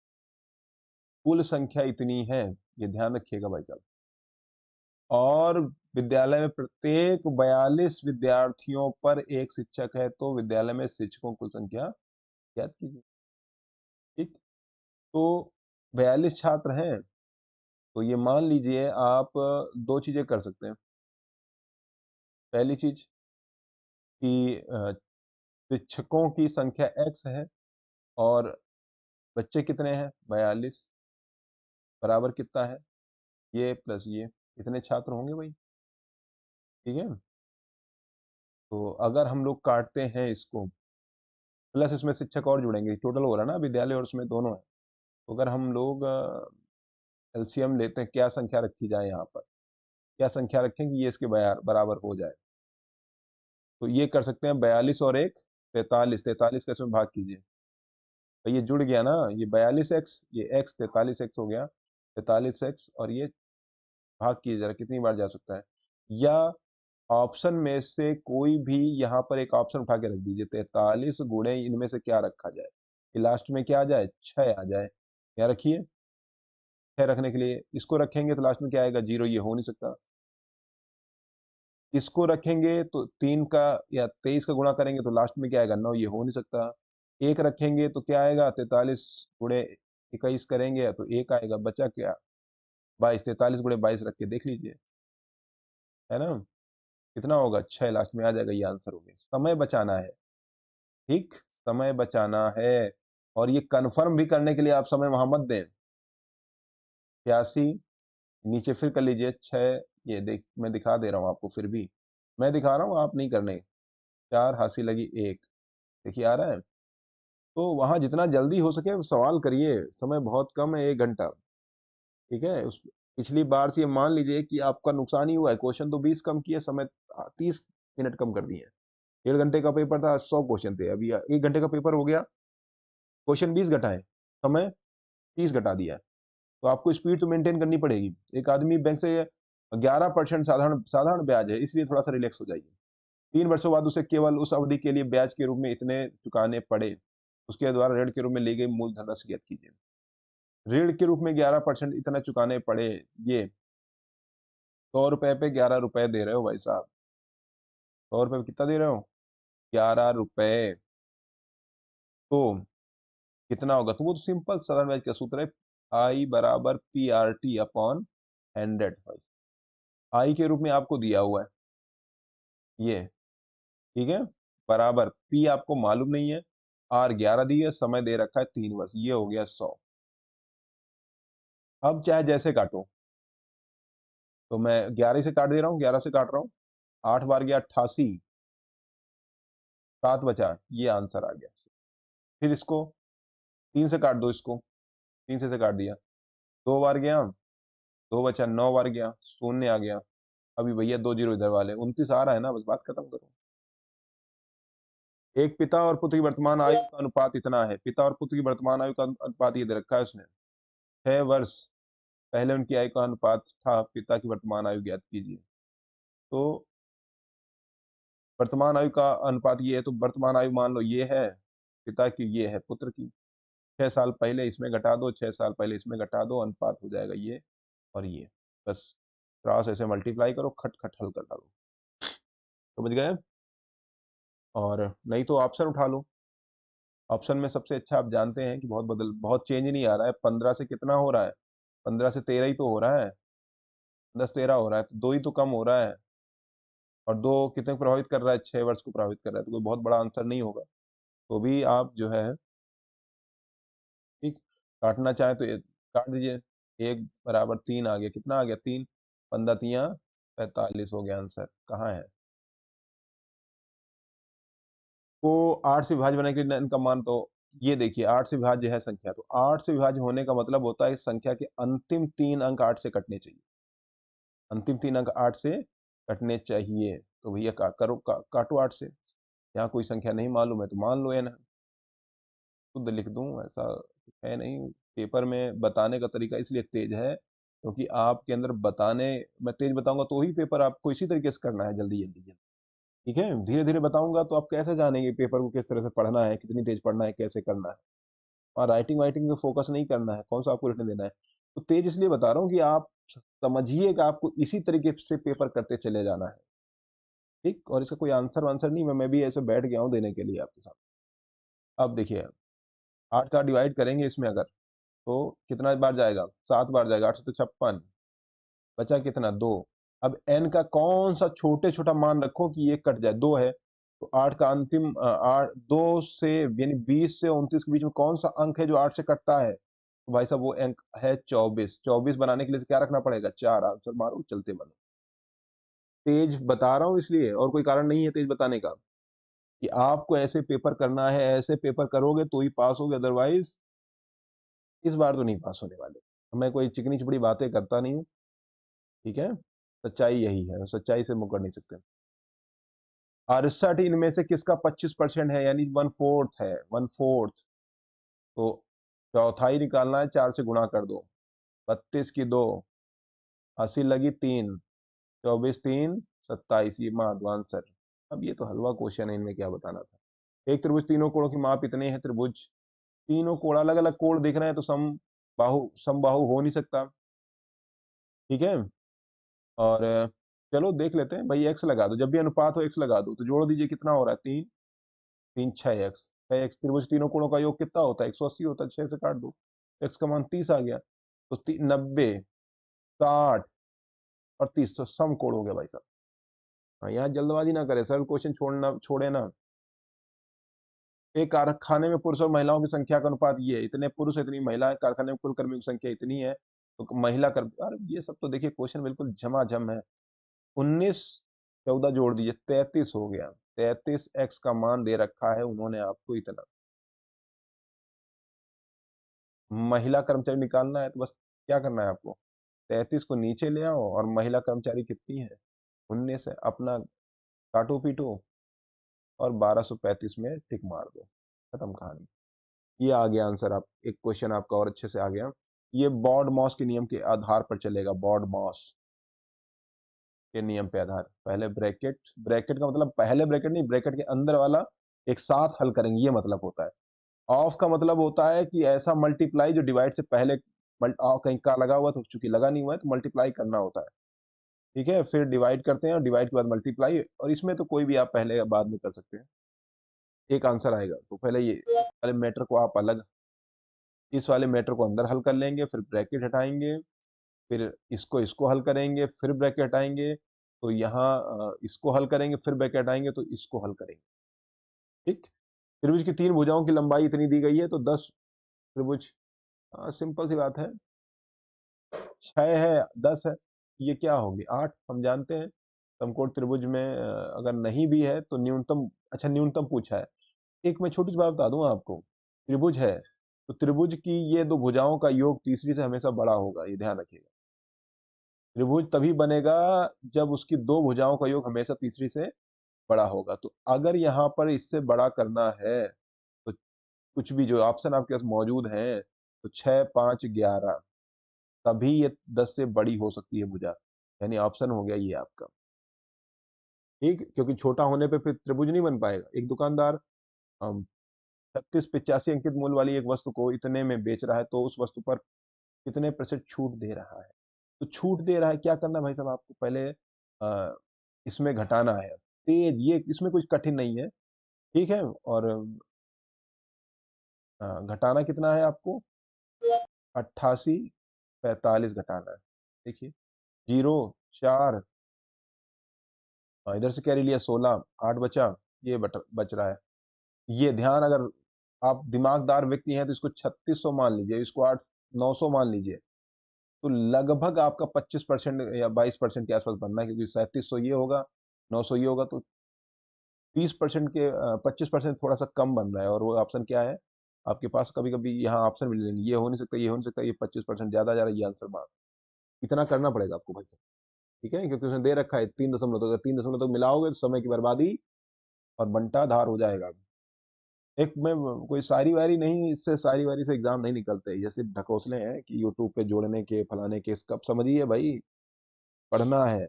कुल संख्या इतनी है, ये ध्यान रखिएगा भाई साहब। और विद्यालय में प्रत्येक 42 विद्यार्थियों पर एक शिक्षक है, तो विद्यालय में शिक्षकों की कुल संख्या ज्ञात कीजिए। ठीक। तो 42 छात्र हैं, तो ये मान लीजिए आप दो चीजें कर सकते हैं। पहली चीज कि शिक्षकों की संख्या x है, और बच्चे कितने हैं? 42 बराबर कितना है? ये प्लस ये, इतने छात्र होंगे भाई। ठीक है। तो अगर हम लोग काटते हैं इसको, प्लस इसमें शिक्षक और जुड़ेंगे, टोटल हो रहा है ना विद्यालय और उसमें दोनों है। तो अगर हम लोग एलसीएम लेते हैं, क्या संख्या रखी जाए यहाँ पर, क्या संख्या रखें कि ये इसके बराबर हो जाए? तो ये कर सकते हैं, 42 और एक 43, 43 का इसमें भाग कीजिए, तो ये जुड़ गया ना, ये 42x, ये x 43x हो गया। 43x, और ये भाग कीजिए जरा, कितनी बार जा सकता है? या ऑप्शन में से कोई भी यहाँ पर एक ऑप्शन उठा के रख दीजिए, 43 गुणे इनमें से क्या रखा जाए कि लास्ट में क्या आ जाए? 6 आ जाए। क्या रखिए? 6 रखने के लिए इसको रखेंगे तो लास्ट में क्या आएगा? 0। ये हो नहीं सकता। इसको रखेंगे तो 3 का या 23 का गुणा करेंगे तो लास्ट में क्या आएगा? 9। ये हो नहीं सकता। एक रखेंगे तो क्या आएगा? 43 गुणे 21 करेंगे तो एक आएगा। बचा क्या? 22। 43 गुणे 22 रख के देख लीजिए, है ना? कितना होगा? 6 लास्ट में आ जाएगा। ये आंसर हो गया। समय बचाना है। ठीक, समय बचाना है। और ये कंफर्म भी करने के लिए आप समय वहां मत दें। 86, नीचे फिर कर लीजिए 6। ये देख, मैं दिखा दे रहा हूँ आपको, फिर भी मैं दिखा रहा हूँ, आप नहीं करने। 4 हासिल लगी 1। देखिए आ रहा है। तो वहां जितना जल्दी हो सके सवाल करिए, समय बहुत कम है, 1 घंटा। ठीक है। उस पिछली बार से ये मान लीजिए कि आपका नुकसान ही हुआ है। क्वेश्चन तो 20 कम किए, समय 30 मिनट कम कर दिए। 1.5 घंटे का पेपर था, 100 क्वेश्चन थे, अभी 1 घंटे का पेपर हो गया, क्वेश्चन 20 घटाए, समय 30 घटा दिया। तो आपको स्पीड तो मेंटेन करनी पड़ेगी। एक आदमी बैंक से 11% साधारण साधारण ब्याज है, इसलिए थोड़ा सा रिलैक्स हो जाइए। 3 वर्षों बाद उसे केवल उस अवधि के लिए ब्याज के रूप में इतने चुकाने पड़े, उसके द्वारा ऋण के रूप में ली गई मूलधन राशि ज्ञात कीजिए। ऋण के रूप में 11% इतना चुकाने पड़े, ये 100 रुपए पे 11 रुपए दे रहे हो भाई साहब। 100 रुपए पे कितना दे रहे हो? 11 रुपए। तो कितना होगा? तो वो तो सिंपल साधारण ब्याज का सूत्र है, आई बराबर PRT/100। आई के रूप में आपको दिया हुआ है ये। ठीक है। बराबर पी आपको मालूम नहीं है, आर 11 दी है, समय दे रखा है 3 वर्ष, ये हो गया 100। अब चाहे जैसे काटो, तो मैं 11 से काट दे रहा हूँ, 11 से काट रहा हूँ। 8 बार गया 88, 7 बचा, ये आंसर आ गया। फिर इसको 3 से काट दो, इसको 3 से काट दिया। 2 बार गया, 2 बचा, 9 बार गया, शून्य आ गया। अभी भैया 2 जीरो इधर वाले, 29 आ रहा है ना, बस बात खत्म करो। एक पिता और पुत्र की वर्तमान आयु का अनुपात इतना है। पिता और पुत्र की वर्तमान आयु का अनुपात ये दे रखा है उसने। 6 वर्ष पहले उनकी आयु का अनुपात था, पिता की वर्तमान आयु ज्ञात कीजिए। तो वर्तमान आयु का अनुपात ये है, तो वर्तमान आयु मान लो ये है पिता की, ये है पुत्र की। 6 साल पहले इसमें घटा दो, 6 साल पहले इसमें घटा दो, अनुपात हो जाएगा ये और ये। बस क्रॉस ऐसे मल्टीप्लाई करो, खट खट हल कर डालो। समझ गए? और नहीं तो ऑप्शन उठा लो। ऑप्शन में सबसे अच्छा आप जानते हैं कि बहुत चेंज नहीं आ रहा है। 15 से कितना हो रहा है? 15 से 13 ही तो हो रहा है। 10-13 हो रहा है, तो 2 ही तो कम हो रहा है। और 2 कितने को प्रभावित कर रहा है? 6 वर्ष को प्रभावित कर रहा है, तो कोई बहुत बड़ा आंसर नहीं होगा। तो भी आप जो है, ठीक, काटना चाहें तो काट दीजिए। 1 बराबर 3 आ गया। कितना आ गया? 3, 15 तियां 45 हो गया आंसर। कहाँ है? को 8 से विभाज्य बनाने के लिए इनका मान तो ये देखिए, 8 से विभाज्य है संख्या, तो 8 से विभाज्य होने का मतलब होता है इस संख्या के अंतिम 3 अंक 8 से कटने चाहिए। अंतिम 3 अंक 8 से कटने चाहिए। तो भैया काटो 8 से। यहाँ कोई संख्या नहीं मालूम है तो मान लो n। शुद्ध लिख दूं ऐसा कुछ है नहीं। पेपर में बताने का तरीका इसलिए तेज है क्योंकि आपके अंदर बताने, मैं तेज बताऊंगा तो ही पेपर आपको इसी तरीके से करना है, जल्दी जल्दी जल्दी। ठीक है, धीरे धीरे बताऊंगा तो आप कैसे जानेंगे पेपर को किस तरह से पढ़ना है, कितनी तेज पढ़ना है, कैसे करना है। और राइटिंग वाइटिंग में फोकस नहीं करना है, कौन सा आपको लिखने देना है। तो तेज इसलिए बता रहा हूँ कि आप समझिए कि आपको इसी तरीके से पेपर करते चले जाना है। ठीक, और इसका कोई आंसर वांसर नहीं, मैं भी ऐसे बैठ गया हूँ देने के लिए आपके साथ। अब देखिए, 8 का डिवाइड करेंगे इसमें अगर, तो कितना बार जाएगा? 7 बार जाएगा। 8 से तो 56, बचा कितना? 2। अब n का कौन सा छोटे छोटा मान रखो कि ये कट जाए? 2 है, तो 8 का अंतिम 2 से यानी 20 से 29 के बीच में कौन सा अंक है जो 8 से कटता है? तो भाई साहब वो अंक है 24। 24 बनाने के लिए क्या रखना पड़ेगा? 4। आंसर मारो, चलते बनो। तेज बता रहा हूँ इसलिए, और कोई कारण नहीं है तेज बताने का, कि आपको ऐसे पेपर करना है, ऐसे पेपर करोगे तो ही पास होगे, अदरवाइज इस बार तो नहीं पास होने वाले। मैं कोई चिकनी चुपड़ी बातें करता नहीं हूँ। ठीक है, सच्चाई यही है, सच्चाई से मुकर नहीं सकते। 68 इनमें से किसका 25% है, यानी 1/4 है, 1/4। तो चौथाई निकालना है, 4 से गुणा कर दो। 32 की 2, 80 लगी 3, 24 3 27, ये मार दो आंसर। अब ये तो हलवा क्वेश्चन है, इनमें क्या बताना था। एक त्रिभुज तीनों कोणों की माप इतने हैं। त्रिभुज तीनों कोण, अलग अलग कोण दिख रहे हैं तो समबाहु हो नहीं सकता। ठीक है, और चलो देख लेते हैं भाई। एक्स लगा दो, जब भी अनुपात हो एक्स लगा दो, तो जोड़ दीजिए कितना हो रहा है? 3 3 6x। 6x, त्रिभुज तीनों कोणों का योग कितना होता है? 180 होता है। 6 से काट दो, x का मान 30 आ गया। तो 90, 60 और 30, तो सम कोण हो गया भाई साहब। हाँ, यहाँ जल्दबाजी ना करे, सरल क्वेश्चन छोड़े ना। एक कारखाने में पुरुष और महिलाओं की संख्या का अनुपात ये है, इतने पुरुष इतनी महिलाएं, कारखाने में कुल कर्मियों की संख्या इतनी है, तो महिला कर्म, अरे ये सब तो देखिए क्वेश्चन बिल्कुल झमाझम है। 19 14 जोड़ दीजिए, 33 हो गया। 33 x का मान दे रखा है उन्होंने आपको इतना। महिला कर्मचारी निकालना है तो बस क्या करना है आपको? 33 को नीचे ले आओ, और महिला कर्मचारी कितनी है? 19 है। अपना काटो पीटो और 1235 में टिक मार दो, खत्म कहानी। ये आ गया आंसर। आप एक क्वेश्चन आपका और अच्छे से आ गया। ये बॉर्ड मॉस के नियम के आधार पर चलेगा। बॉर्ड मॉस के नियम पे आधार, पहले ब्रैकेट, ब्रैकेट का मतलब पहले ब्रैकेट नहीं, ब्रैकेट के अंदर वाला एक साथ हल करेंगे, ये मतलब होता है। ऑफ का मतलब होता है कि ऐसा मल्टीप्लाई जो डिवाइड से पहले, कहीं का लगा हुआ तो चूंकि लगा नहीं हुआ है तो मल्टीप्लाई करना होता है। ठीक है, फिर डिवाइड करते हैं और डिवाइड के बाद मल्टीप्लाई, और इसमें तो कोई भी आप पहले या बाद में कर सकते हैं, एक आंसर आएगा। तो पहले ये वाले मैटर को आप अलग, इस वाले मैटर को अंदर हल कर लेंगे, फिर ब्रैकेट हटाएंगे, फिर इसको इसको हल करेंगे, फिर ब्रैकेट हटाएंगे, तो यहाँ इसको हल करेंगे, फिर ब्रैकेट हटाएंगे तो इसको हल करेंगे। ठीक, त्रिभुज की 3 भुजाओं की लंबाई इतनी दी गई है, तो 10 त्रिभुज, सिंपल सी बात है। 6 है, 10 है, ये क्या होगी? 8। हम जानते हैं समकोण त्रिभुज में अगर नहीं भी है तो न्यूनतम, अच्छा न्यूनतम पूछा है। एक मैं छोटी सी बात बता दूं आपको, त्रिभुज है तो त्रिभुज की ये 2 भुजाओं का योग तीसरी से हमेशा बड़ा होगा, ये ध्यान रखिएगा। त्रिभुज तभी बनेगा जब उसकी 2 भुजाओं का योग हमेशा तीसरी से बड़ा होगा। तो अगर यहाँ पर इससे बड़ा करना है तो कुछ भी जो ऑप्शन आपके पास मौजूद हैं, तो 6 5 11, तभी ये 10 से बड़ी हो सकती है भुजा, यानी ऑप्शन हो गया ये आपका। ठीक, क्योंकि छोटा होने पे फिर त्रिभुज नहीं बन पाएगा। एक दुकानदार 36 85 अंकित मूल्य वाली एक वस्तु को इतने में बेच रहा है, तो उस वस्तु पर कितने प्रतिशत छूट दे रहा है? तो छूट दे रहा है, क्या करना है भाई साहब आपको? पहले इसमें घटाना है। तेज, ये इसमें कुछ कठिन नहीं है। ठीक है, और हाँ, घटाना कितना है आपको? 88, 45 घटाना है। देखिए, 0, 4, इधर से कैरी लिया 16, 8 बचा, ये बच रहा है। ये ध्यान, अगर आप दिमागदार व्यक्ति हैं तो इसको 3600 मान लीजिए, इसको 900 मान लीजिए, तो लगभग आपका 25% या 22% के आसपास बनना है, क्योंकि 3700 ये होगा, 900 ये होगा, तो 30% के 25% थोड़ा सा कम बन रहा है। और वो ऑप्शन क्या है आपके पास? कभी कभी यहाँ ऑप्शन मिल जाएंगे, ये हो नहीं सकता, ये हो नहीं सकता, ये 25% ज्यादा जा रहा है, ये आंसर मार। इतना करना पड़ेगा आपको भाई साहब, ठीक है, क्योंकि उसने दे रखा है 3 दशमलव, तो अगर 3 दशमलव तक मिलाओगे तो समय की बर्बादी और बंटा धार हो जाएगा। एक में कोई सारी वारी नहीं, इससे सारी वारी से एग्जाम नहीं निकलते, ये सिर्फ ढकोसले हैं कि यूट्यूब पे जोड़ने के, फलाने के, कब समझिए भाई, पढ़ना है,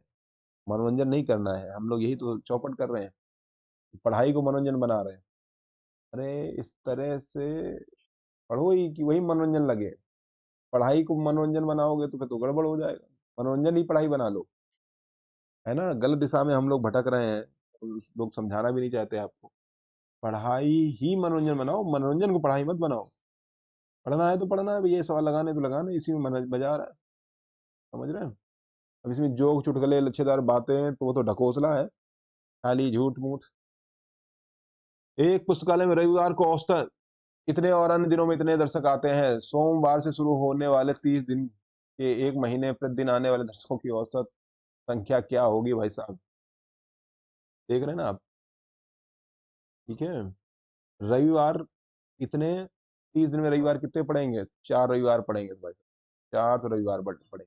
मनोरंजन नहीं करना है। हम लोग यही तो चौपट कर रहे हैं, पढ़ाई को मनोरंजन बना रहे हैं। अरे इस तरह से पढ़ो ही कि वही मनोरंजन लगे। पढ़ाई को मनोरंजन बनाओगे तो फिर तो गड़बड़ हो जाएगा। मनोरंजन ही पढ़ाई बना लो, है ना? गलत दिशा में हम लोग भटक रहे हैं, लोग समझाना भी नहीं चाहते आपको। पढ़ाई ही मनोरंजन बनाओ, मनोरंजन को पढ़ाई मत बनाओ। पढ़ना है तो पढ़ना है, ये सवाल लगाने तो लगाना है, इसी में मजा आ रहा है, समझ रहे हैं? अब इसमें जोक चुटकुले लच्छेदार बातें तो वो तो ढकोसला है, खाली झूठ मूठ। एक पुस्तकालय में रविवार को औसतन इतने और अन्य दिनों में इतने दर्शक आते हैं। सोमवार से शुरू होने वाले 30 दिन के एक महीने प्रतिदिन आने वाले दर्शकों की औसत संख्या क्या होगी भाई साहब? देख रहे हैं ना आप? ठीक है, रविवार इतने, 30 दिन में रविवार कितने पड़ेंगे? 4 रविवार पड़ेंगे भाई साहब, 4 तो रविवार पड़ेंगे।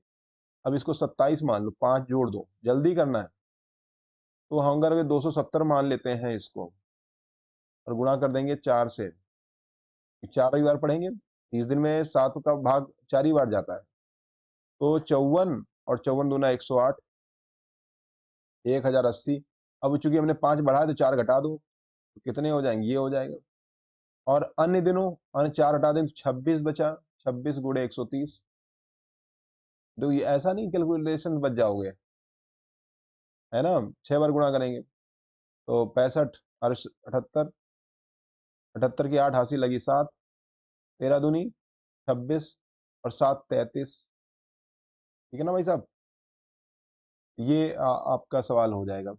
अब इसको 27 मान लो, 5 जोड़ दो, जल्दी करना है। तो हम अगर 270 मान लेते हैं इसको, और गुणा कर देंगे 4 से, 4 रविवार पड़ेंगे 30 दिन में, 7 का भाग 4 ही बार जाता है, तो 54, और 54 दूना 108, 1080। अब चूंकि हमने 5 बढ़ाया तो 4 घटा दो, तो कितने हो जाएंगे? ये हो जाएगा। और अन्य दिनों, अन्य 4 हटा दें तो 26 बचा, 26 गुणे 130। तो ये ऐसा नहीं कैलकुलेशन बच जाओगे, है ना? 6 बार गुणा करेंगे तो 65, 78, 78 की 8 हासिल लगी 7, 13 दूनी 26, और 7 33। ठीक है ना भाई साहब? ये आपका सवाल हो जाएगा,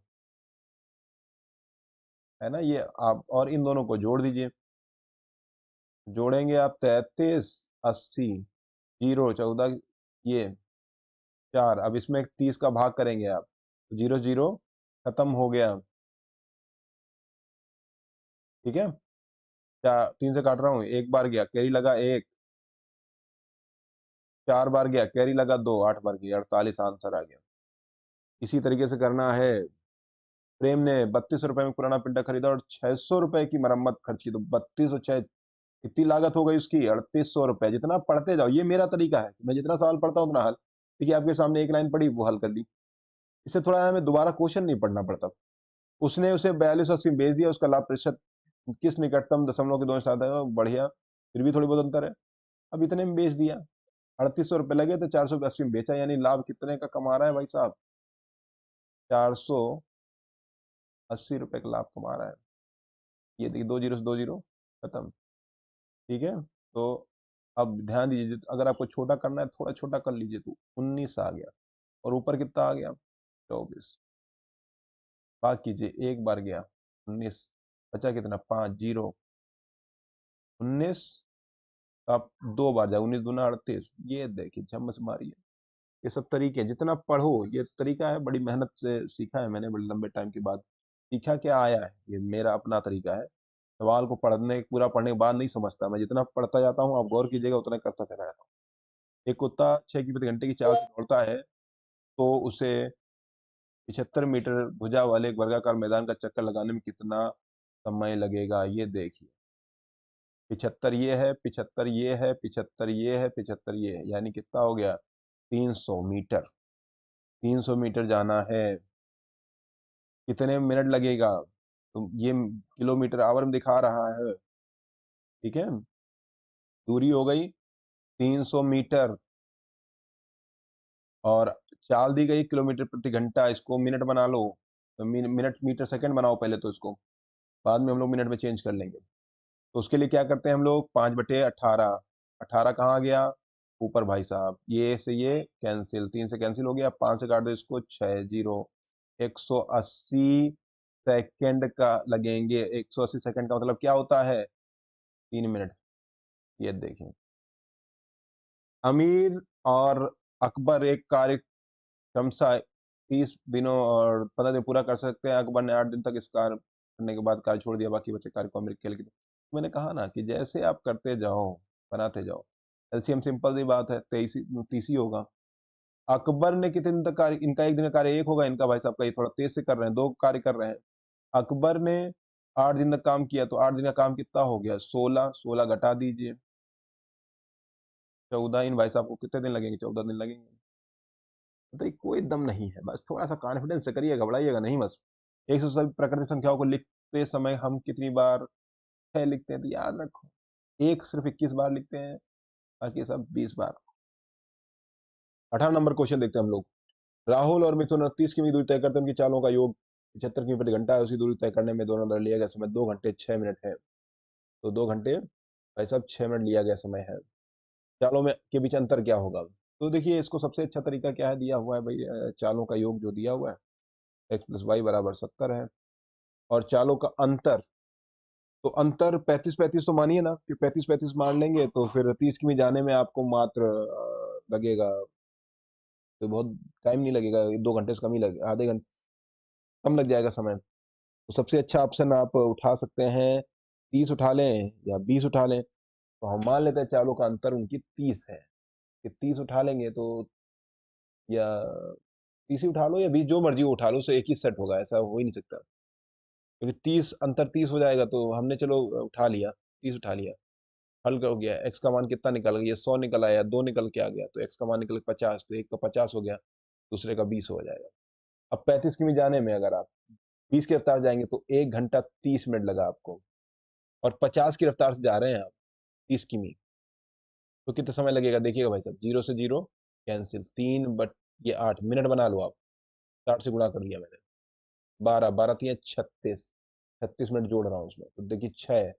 है ना? ये आप और इन दोनों को जोड़ दीजिए, जोड़ेंगे आप 33, 80, 0, 14, ये 4। अब इसमें 30 का भाग करेंगे आप, 0 0 खत्म हो गया। ठीक है, 3 से काट रहा हूँ, एक बार गया कैरी लगा 1, 4 बार गया कैरी लगा 2, 8 बार गया 48, आंसर आ गया। इसी तरीके से करना है। प्रेम ने 32 रुपए में पुराना प्रिंटर खरीदा और 600 रुपए की मरम्मत खर्च की, तो 32 और 6, कितनी लागत हो गई उसकी? 3800 रुपए। जितना पढ़ते जाओ, ये मेरा तरीका है, मैं जितना सवाल पढ़ता हूँ उतना हल। देखिए, आपके सामने एक लाइन पढ़ी, वो हल कर ली। इससे थोड़ा हमें दोबारा क्वेश्चन नहीं पढ़ना पड़ता। उसने उसे 4280 में बेच दिया, उसका लाभ प्रतिशत किस निकटतम दशमलव के दोनों साथ है? बढ़िया, फिर भी थोड़ी बहुत अंतर है। अब इतने में बेच दिया, 3800 रुपए लगे तो 480 में बेचा, यानी लाभ कितने का कमा रहा है भाई साहब? 480 रुपए का लाभ कमा रहा है। ये देखिए, 2 जीरो से 2 जीरो खत्म। ठीक है, तो अब ध्यान दीजिए, अगर आपको छोटा करना है थोड़ा छोटा कर लीजिए, तो 19 आ गया, और ऊपर कितना आ गया? 24। भाग कीजिए, एक बार गया 19, बचा कितना? 5, 0, 19। आप 2 बार जाए, 19 दूना 38। ये देखिए, झम्मस मारिए। ये सब तरीके हैं, जितना पढ़ो, ये तरीका है, बड़ी मेहनत से सीखा है मैंने, बड़े लंबे टाइम के बाद सीखा, क्या आया है, ये मेरा अपना तरीका है। सवाल को पढ़ने, पूरा पढ़ने के बाद नहीं समझता मैं, जितना पढ़ता जाता हूँ, आप गौर कीजिएगा, उतना करता चला जाता हूँ। एक कुत्ता 6 घंटे की चाल से दौड़ता है, तो उसे 75 मीटर भुजा वाले एक वर्गाकार मैदान का चक्कर लगाने में कितना समय लगेगा? ये देखिए, 75 ये है, 75 ये है, 75 ये है, 75 ये है, यानी कितना हो गया? 300 मीटर। 300 मीटर जाना है, कितने मिनट लगेगा? तो ये किलोमीटर आवर में दिखा रहा है। ठीक है, दूरी हो गई 300 मीटर, और चाल दी गई किलोमीटर प्रति घंटा, इसको मिनट बना लो। तो मिनट मीटर सेकंड बनाओ पहले तो इसको, बाद में हम लोग मिनट में चेंज कर लेंगे। तो उसके लिए क्या करते हैं हम लोग, 5/18, 18 कहाँ गया, ऊपर भाई साहब, ये से ये कैंसिल, 3 से कैंसिल हो गया, 5 से काट दो इसको, 6 जीरो, 180 सेकंड का लगेंगे। 180 सेकंड का मतलब क्या होता है, 3 मिनट। ये देखें, अमीर और अकबर एक कार्य क्रमशः 30 दिनों और 15 दिन पूरा कर सकते हैं। अकबर ने 8 दिन तक इस कार्य करने के बाद कार्य छोड़ दिया, बाकी बचे कार्य को अमीर खेल के। मैंने कहा ना कि जैसे आप करते जाओ, बनाते जाओ, एलसीएम सिंपल सी बात है, 30 ही होगा। अकबर ने कितने दिन तक कार्य, इनका एक दिन का कार्य एक होगा, इनका भाई साहब का ये थोड़ा तेज से कर रहे हैं, दो कार्य कर रहे हैं। अकबर ने 8 दिन तक काम किया, तो 8 दिन का काम कितना हो गया, 16, 16 घटा दीजिए 14, इन भाई साहब को कितने दिन लगेंगे, 14 दिन लगेंगे। तो कोई दम नहीं है, बस थोड़ा सा कॉन्फिडेंस से करिए, घबराइएगा नहीं बस। एक सौ सभी प्राकृतिक संख्याओं को लिखते समय हम कितनी बार है लिखते हैं, तो याद रखो, एक सिर्फ 21 बार लिखते हैं, बाकी सब 20 बार। 18 नंबर क्वेश्चन देखते हैं हम लोग। राहुल और मिथुन 30 किमी दूरी तय करते हैं, उनकी चालों का योग 75 किमी प्रति घंटा है, उसी दूरी तय करने में दोनों द्वारा लिया गया समय 2 घंटे 6 मिनट है। तो 2 घंटे भाई साहब 6 मिनट लिया गया समय है। चालों में के बीच अंतर क्या होगा, तो देखिए इसको सबसे अच्छा तरीका क्या है, दिया हुआ है भाई, चालों का योग जो दिया हुआ है, x+y = 70 है। और चालों का अंतर, तो अंतर 35-35 तो मानिए ना कि 35-35 मान लेंगे, तो फिर 30 किमी जाने में आपको मात्र लगेगा, तो बहुत टाइम नहीं लगेगा, 2 घंटे से कम ही लगे, आधे घंटे कम लग जाएगा समय। तो सबसे अच्छा ऑप्शन आप उठा सकते हैं, 30 उठा लें या 20 उठा लें। तो हम मान लेते हैं चालों का अंतर उनकी 30 है, कि 30 उठा लेंगे तो, या 30 ही उठा लो या 20, जो मर्जी वो उठा लो, उससे एक ही सेट होगा, ऐसा हो ही नहीं सकता। क्योंकि 30 अंतर 30 हो जाएगा, तो हमने चलो उठा लिया, 30 उठा लिया, हल हो गया, एक्स का मान कितना निकल गया, 100 निकल आया, 2 निकल के आ गया, तो एक्स का मान निकल 50, तो एक का 50 हो गया, दूसरे का 20 हो जाएगा। अब 35 किमी जाने में अगर आप 20 की रफ्तार जाएंगे, तो 1 घंटा 30 मिनट लगा आपको, और 50 की रफ्तार से जा रहे हैं आप 30 किमी, तो कितना समय लगेगा देखिएगा भाई साहब, जीरो से जीरो कैंसिल, 3 बट ये 8 मिनट बना लो आप, 60 से गुणा कर दिया मैंने, 12, 12 3 36, 36 मिनट जोड़ रहा हूँ उसमें, तो देखिए 6,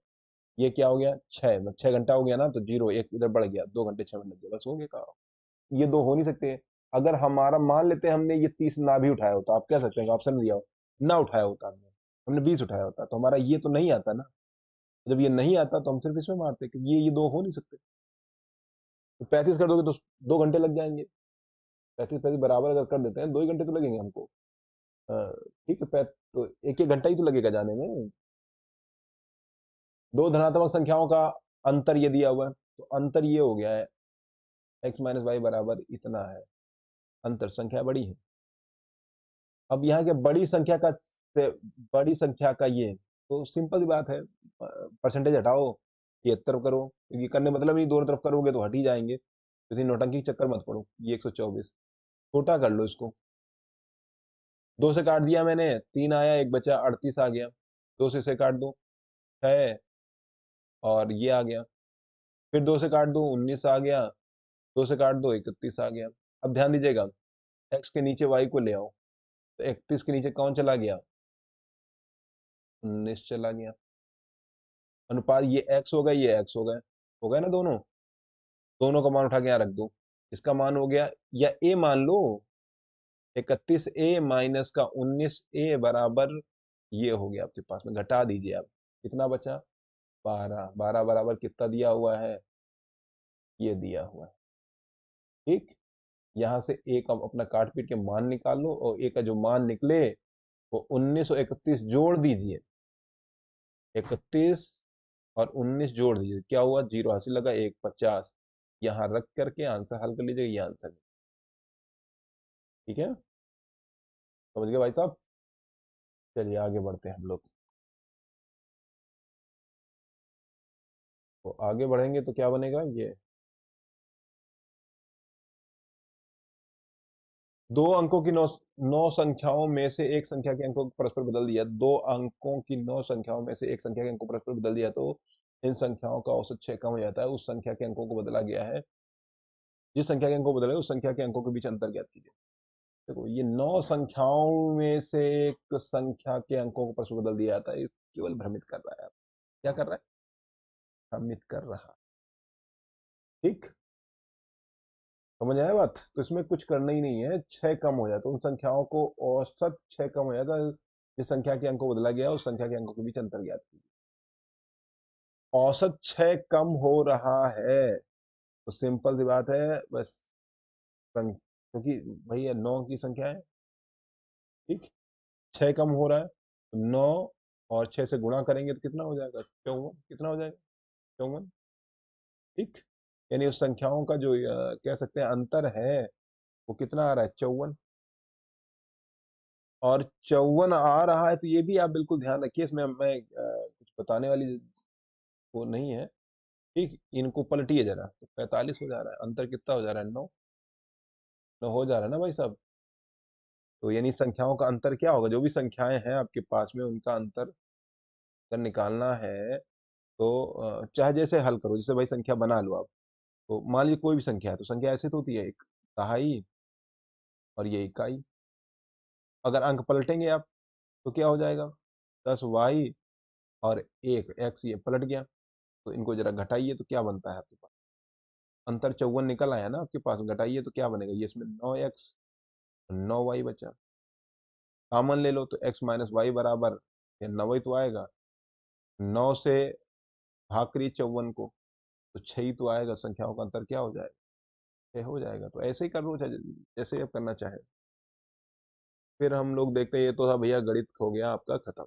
ये क्या हो गया, 6 घंटा हो गया ना, तो जीरो एक इधर बढ़ गया, 2 घंटे 6 मिनट लग गया, बस हो गया काम। ये दो हो नहीं सकते। अगर हमारा मान लेते हैं हमने ये 30 ना भी उठाया होता, आप कह सकते हैं ऑप्शन दिया हो, ना उठाया होता हमने, हमने 20 उठाया होता, तो हमारा ये तो नहीं आता ना। जब ये नहीं आता तो हम सिर्फ इसमें मारते कि ये दो हो नहीं सकते। तो 35 कर दोगे तो 2 घंटे लग जाएंगे, 35 35 बराबर अगर कर देते हैं, 2 ही घंटे तो लगेंगे हमको। ठीक है, तो एक एक घंटा ही तो लगेगा जाने में। दो धनात्मक संख्याओं का अंतर ये दिया हुआ है, तो अंतर ये हो गया है, x-y बराबर इतना है, अंतर संख्या बड़ी है। अब यहाँ के बड़ी संख्या का से बड़ी संख्या का ये, तो सिंपल सी बात है, परसेंटेज हटाओ, 73 करो, क्योंकि करने मतलब नहीं, दोनों तरफ करोगे तो हट ही जाएंगे, किसी नौटंकी के चक्कर मत पड़ो। ये 124 छोटा कर लो इसको, 2 से काट दिया मैंने, 3 आया, एक बचा, 38 आ गया, 2 से इसे काट दो, 6, और ये आ गया, फिर 2 से काट दो, 19 आ गया, 2 से काट दो, 31 आ गया। अब ध्यान दीजिएगा, एक्स के नीचे वाई को ले आओ, तो 31 के नीचे कौन चला गया, 19 चला गया। अनुपात ये एक्स हो गया, ये एक्स हो गया ना दोनों, दोनों का मान उठा के यहाँ रख दो, इसका मान हो गया, या ए मान लो, 31a माइनस का 19a बराबर ये हो गया आपके पास में, घटा दीजिए आप, कितना बचा, 12, 12 बराबर कितना दिया हुआ है, ये दिया हुआ है। ठीक, यहाँ से ए का अपना काट पीट के मान निकाल लो, और ए का जो मान निकले वो 19 और 31 जोड़ दीजिए, 31 और 19 जोड़ दीजिए, क्या हुआ, जीरो हासिल लगा, 150, यहाँ रख करके आंसर हल कर लीजिए, ये आंसर है। ठीक है, समझ गए भाई साहब। चलिए आगे बढ़ते हैं हम लोग। तो आगे बढ़ेंगे तो क्या बनेगा, ये दो अंकों की नौ नौ संख्याओं में से एक संख्या के अंकों को परस्पर बदल दिया, 2 अंकों की 9 संख्याओं में से एक संख्या के अंकों को परस्पर बदल दिया, तो इन संख्याओं का औसत 6 कम हो जाता है, उस संख्या के अंकों को बदला गया है, जिस संख्या के अंकों को बदला है उस संख्या के अंकों के बीच अंतर ज्ञात कीजिए। देखो, ये 9 संख्याओं में से एक संख्या के अंकों को परस्पर बदल दिया जाता है, ये केवल भ्रमित कर रहा है, क्या कर रहा है, भ्रमित कर रहा। ठीक, समझ आया बात? तो इसमें कुछ करना ही नहीं है, 6 कम हो जाता है उन संख्याओं को, औसत 6 कम हो जाता है। जिस संख्या के अंक को बदला गया उस संख्या के अंकों के बीच अंतर ज्ञात कीजिए। औसत 6 कम हो रहा है तो सिंपल सी बात है बस, क्योंकि भैया 9 की संख्या है। ठीक, 6 कम हो रहा है तो 9 और 6 से गुणा करेंगे तो कितना हो जाएगा, 54। कितना हो जाएगा, 54। ठीक, यानी उस संख्याओं का जो कह सकते हैं अंतर है वो कितना आ रहा है, 54। और 54 आ रहा है तो ये भी आप बिल्कुल ध्यान रखिए, इसमें मैं कुछ बताने वाली वो नहीं है। ठीक, इनको पलटिए जरा, तो 45 हो जा रहा है, अंतर कितना हो जा रहा है, 9। 9 हो जा रहा है ना भाई साहब? तो यानी संख्याओं का अंतर क्या होगा, जो भी संख्याएं हैं आपके पास में उनका अंतर अगर निकालना है तो चाहे जैसे हल करो, जैसे भाई संख्या बना लो आप। तो मान लीजिए कोई भी संख्या है, तो संख्या ऐसे तो होती है, एक दहाई और ये इकाई। अगर अंक पलटेंगे आप तो क्या हो जाएगा, 10y और 1x, ये पलट गया। तो इनको जरा घटाइए तो क्या बनता है आपके पास, अंतर 54 निकल आया ना आपके पास, घटाइए तो क्या बनेगा, ये इसमें 9x 9y बचा। कॉमन ले लो तो x माइनस वाई बराबर, ये 9 तो आएगा, 9 से भाग करिए 54 को तो 6 ही तो आएगा, संख्याओं का अंतर क्या हो जाएगा, 6 हो जाएगा। तो ऐसे ही कर लो, चाहे जैसे आप करना चाहे। फिर हम लोग देखते हैं, ये तो था भैया गणित हो गया आपका खत्म।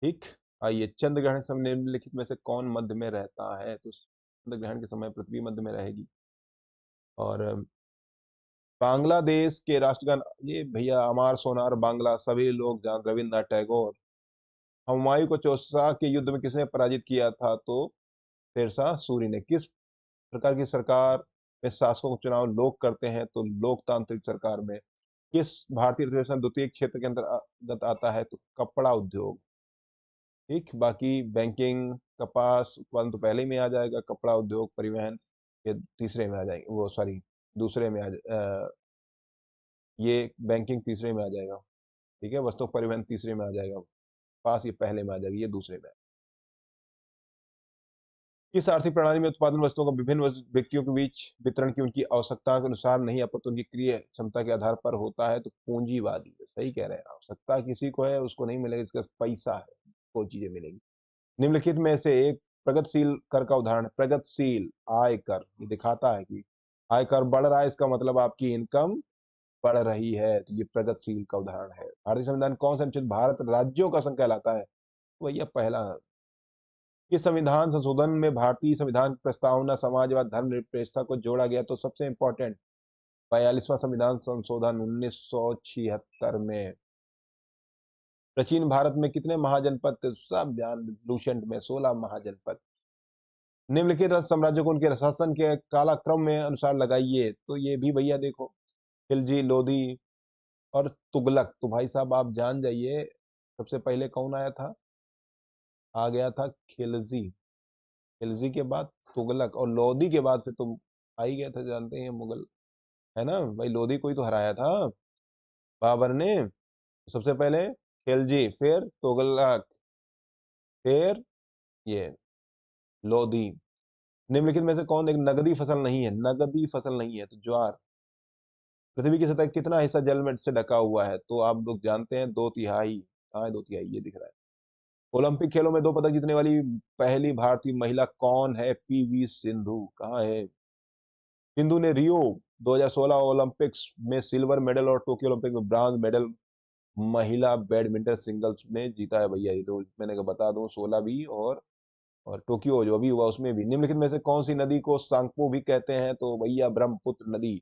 ठीक, आइए, चंद्र ग्रहण के समय निम्नलिखित में से कौन मध्य में रहता है, तो चंद्र ग्रहण के समय पृथ्वी मध्य में रहेगी। और बांग्लादेश के राष्ट्रगान, ये भैया अमार सोनार बांग्ला सभी लोग जानते, रविन्द्रनाथ टैगोर। हुमायूं को चौसा के युद्ध में किसने पराजित किया था, तो शेरशाह सूरी ने। किस प्रकार की सरकार में शासकों को चुनाव लोग करते हैं, तो लोकतांत्रिक सरकार में। किस भारतीय अर्थव्यवस्था द्वितीय क्षेत्र के अंतर्गत आता है, तो कपड़ा उद्योग। ठीक, बाकी बैंकिंग, कपास उत्पादन तो पहले ही में आ जाएगा, कपड़ा उद्योग, परिवहन ये तीसरे में आ जाएंगे, वो सॉरी दूसरे में ये बैंकिंग तीसरे में आ जाएगा। ठीक है, वस्तु परिवहन तीसरे में आ जाएगा, पास ये पहले में आ जाएगी, ये दूसरे में। इस आर्थिक प्रणाली में उत्पादन वस्तुओं का विभिन्न व्यक्तियों के बीच वितरण की उनकी आवश्यकता के अनुसार नहीं, अपितु उनकी क्रय क्षमता के आधार पर होता है, तो पूंजीवादी है। सही कह रहे हैं, आवश्यकता किसी को है उसको नहीं मिलेगी, इसका पैसा है वो चीजें मिलेंगी। निम्नलिखित में से एक प्रगतिशील कर का उदाहरण, प्रगतिशील आय कर, ये दिखाता है कि आय कर बढ़ रहा है, इसका मतलब आपकी इनकम बढ़ रही है, तो ये प्रगतिशील का उदाहरण है। भारतीय संविधान कौन सा अनुच्छेद भारत राज्यों का संघ कहलाता है, तो भैया पहला। इस संविधान संशोधन में भारतीय संविधान की प्रस्तावना समाजवाद धर्मनिरपेक्षता को जोड़ा गया, तो सबसे इंपॉर्टेंट 42वां संविधान संशोधन 1976 में। प्राचीन भारत में कितने महाजनपद थे, सब ध्यान, लूसेंट में 16 महाजनपद। निम्नलिखित साम्राज्यों को उनके शासन के कालक्रम में अनुसार लगाइए, तो ये भी भैया देखो, खिलजी, लोधी और तुगलक। तो भाई साहब आप जान जाइए, सबसे पहले कौन आया था, आ गया था खिलजी। खिलजी के बाद तुगलक, और लोधी के बाद फिर तो आ ही गया था, जानते हैं मुगल, है ना भाई, लोधी को ही तो हराया था बाबर ने। सबसे पहले खिलजी, फिर तुगलक, फिर ये लोधी। निम्नलिखित में से कौन एक नगदी फसल नहीं है, नगदी फसल नहीं है, तो ज्वार। पृथ्वी की सतह कितना हिस्सा जल में से ढका हुआ है, तो आप लोग जानते हैं 2/3। कहाँ है 2/3, ये दिख रहा है। ओलंपिक खेलों में 2 पदक जीतने वाली पहली भारतीय महिला कौन है, पीवी सिंधु। कहाँ है, सिंधु ने रियो 2016 ओलंपिक्स में सिल्वर मेडल और टोक्यो ओलंपिक में ब्रॉन्ज मेडल महिला बैडमिंटन सिंगल्स में जीता है भैया। ये तो मैंने कहा बता दूं, 16 भी और टोक्यो जो अभी हुआ उसमें भी। निम्नलिखित में से कौन सी नदी को सांगपो भी कहते हैं, तो भैया ब्रह्मपुत्र नदी।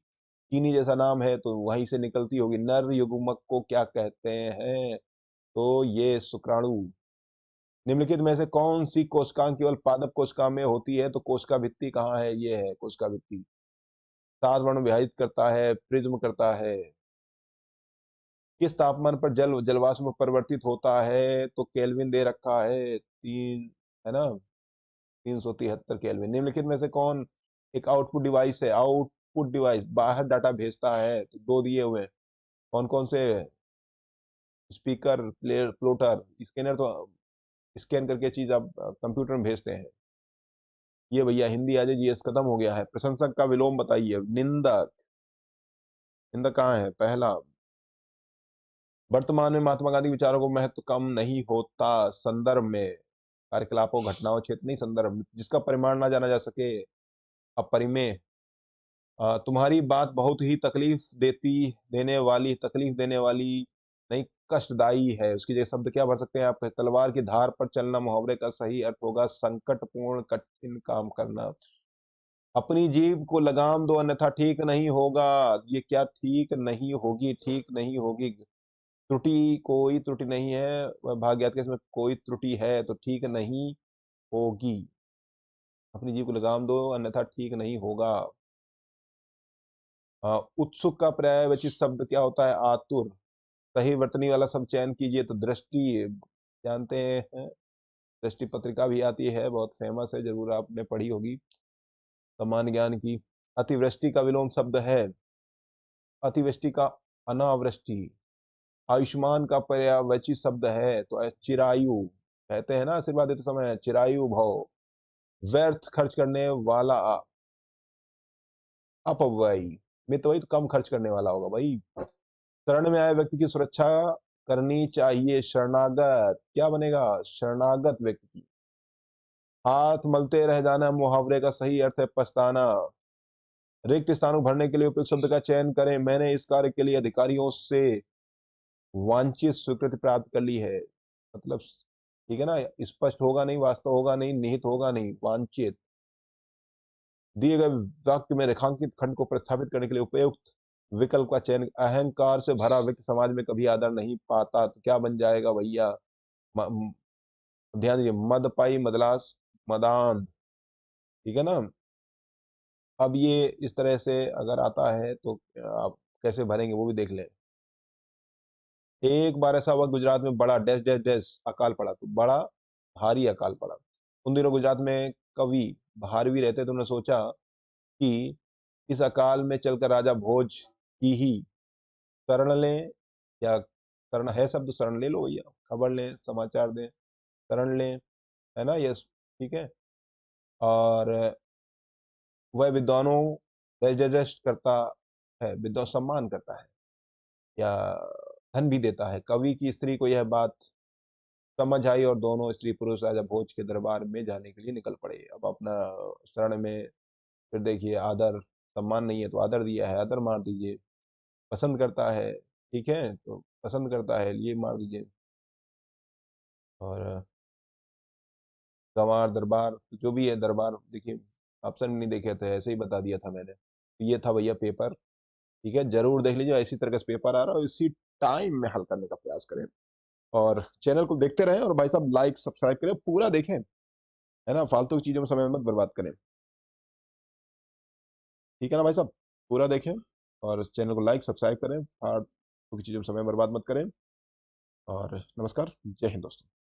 चीनी जैसा नाम है तो वहीं से निकलती होगी। नर युग्मक को क्या कहते हैं, तो ये शुक्राणु। निम्नलिखित में से कौन सी कोशिकांग केवल पादप कोशिका में होती है, तो कोशिका भित्ति कहाँ है, ये है कोशिका भित्ति। 7 वर्ण विभाजित करता है, प्रिज्म करता है। किस तापमान पर जल जलवाष्प में परिवर्तित होता है, तो केल्विन दे रखा है 3, है ना, 373 केल्विन। निम्नलिखित में से कौन एक आउटपुट डिवाइस है, आउटपुट डिवाइस बाहर डाटा भेजता है, तो 2 दिए हुए हैं। कौन कौन से, स्पीकर, प्लेयर, प्लोटर, स्कैनर, तो स्कैन करके चीज आप कंप्यूटर में भेजते हैं। ये भैया हिंदी आ जाए, जीएस खत्म हो गया है। प्रशंसक का विलोम बताइए। निंदक, निंदक कहाँ है? पहला। वर्तमान में महात्मा गांधी विचारों को महत्व कम नहीं होता। संदर्भ में, कार्यकलापों, घटनाओं, क्षेत्र नहीं, संदर्भ जिसका परिमाण ना जाना जा सके। अपरिमेय। तुम्हारी बात बहुत ही तकलीफ देने वाली नहीं, कष्टदायी है। उसकी जगह शब्द क्या भर सकते हैं आप? तलवार की धार पर चलना मुहावरे का सही अर्थ होगा संकटपूर्ण कठिन काम करना। अपनी जीभ को लगाम दो अन्यथा ठीक नहीं होगा। ये क्या ठीक नहीं होगी? ठीक नहीं होगी। त्रुटि, कोई त्रुटि नहीं है। भाग्यात के इसमें कोई त्रुटि है तो ठीक नहीं होगी। अपनी जीभ को लगाम दो अन्यथा ठीक नहीं होगा। उत्सुक का पर्यायवाची शब्द क्या होता है? आतुर। सही वर्तनी वाला शब्द चयन कीजिए तो दृष्टि, जानते हैं, दृष्टि पत्रिका भी आती है, बहुत फेमस है, जरूर आपने पढ़ी होगी, सामान्य ज्ञान की। अतिवृष्टि का विलोम शब्द है, अतिवृष्टि का अनावृष्टि। आयुष्मान का पर्यायवाची शब्द है तो चिरायु। कहते हैं ना आशीर्वाद देते समय, चिरायु भव। व्यर्थ खर्च करने वाला अपव्ययी। में तो वही तो कम खर्च करने वाला होगा भाई। शरण में आए व्यक्ति की सुरक्षा करनी चाहिए। शरणागत क्या बनेगा? शरणागत व्यक्ति। हाथ मलते रह जाना मुहावरे का सही अर्थ है पछताना। रिक्त स्थानों को भरने के लिए उपयुक्त शब्द का चयन करें। मैंने इस कार्य के लिए अधिकारियों से वांछित स्वीकृति प्राप्त कर ली है। मतलब ठीक है ना, स्पष्ट होगा नहीं, वास्तव होगा नहीं, निहित होगा नहीं, वांछित। दिए गए वाक्य में रेखांकित खंड को प्रतिस्थापित करने के लिए उपयुक्त विकल्प का चयन। अहंकार से भरा व्यक्ति समाज में कभी आदर नहीं पाता तो क्या बन जाएगा भैया? म- ध्यान दीजिए, मदपाई, मदलास, मदान। ठीक है ना। अब ये इस तरह से अगर आता है तो आप कैसे भरेंगे वो भी देख लें। एक बार ऐसा हुआ गुजरात में बड़ा डैश डैश डैश अकाल पड़ा, तो बड़ा भारी अकाल पड़ा। उन दिनों गुजरात में कवि भारवी रहते थे, उन्होंने सोचा कि इस अकाल में चलकर राजा भोज की ही शरण लें, या शरण है शब्द, शरण ले लो भैया, खबर लें, समाचार दें, शरण लें, है ना? यस, ठीक है। और वह विद्वानों जस्ट करता है, विद्वान सम्मान करता है, या धन भी देता है। कवि की स्त्री को यह बात समझ आई और दोनों स्त्री पुरुष राजा भोज के दरबार में जाने के लिए निकल पड़े। अब अपना शरण में, फिर देखिए, आदर सम्मान नहीं है तो आदर दिया है, आदर मार दीजिए। पसंद करता है, ठीक है, तो पसंद करता है, ये मार दीजिए। और गंवार दरबार, जो भी है दरबार, देखिए ऑप्शन नहीं देखे थे, ऐसे ही बता दिया था मैंने। तो ये था भैया पेपर। ठीक है, जरूर देख लीजिए, इसी तरह से पेपर आ रहा है और इसी टाइम में हल करने का प्रयास करें। और चैनल को देखते रहें और भाई साहब लाइक सब्सक्राइब करें, पूरा देखें, है ना, फालतू की चीजों में समय मत बर्बाद करें। ठीक है ना भाई साहब, पूरा देखें और चैनल को लाइक सब्सक्राइब करें, फालतू की चीजों में समय बर्बाद मत करें। और नमस्कार, जय हिंद दोस्तों।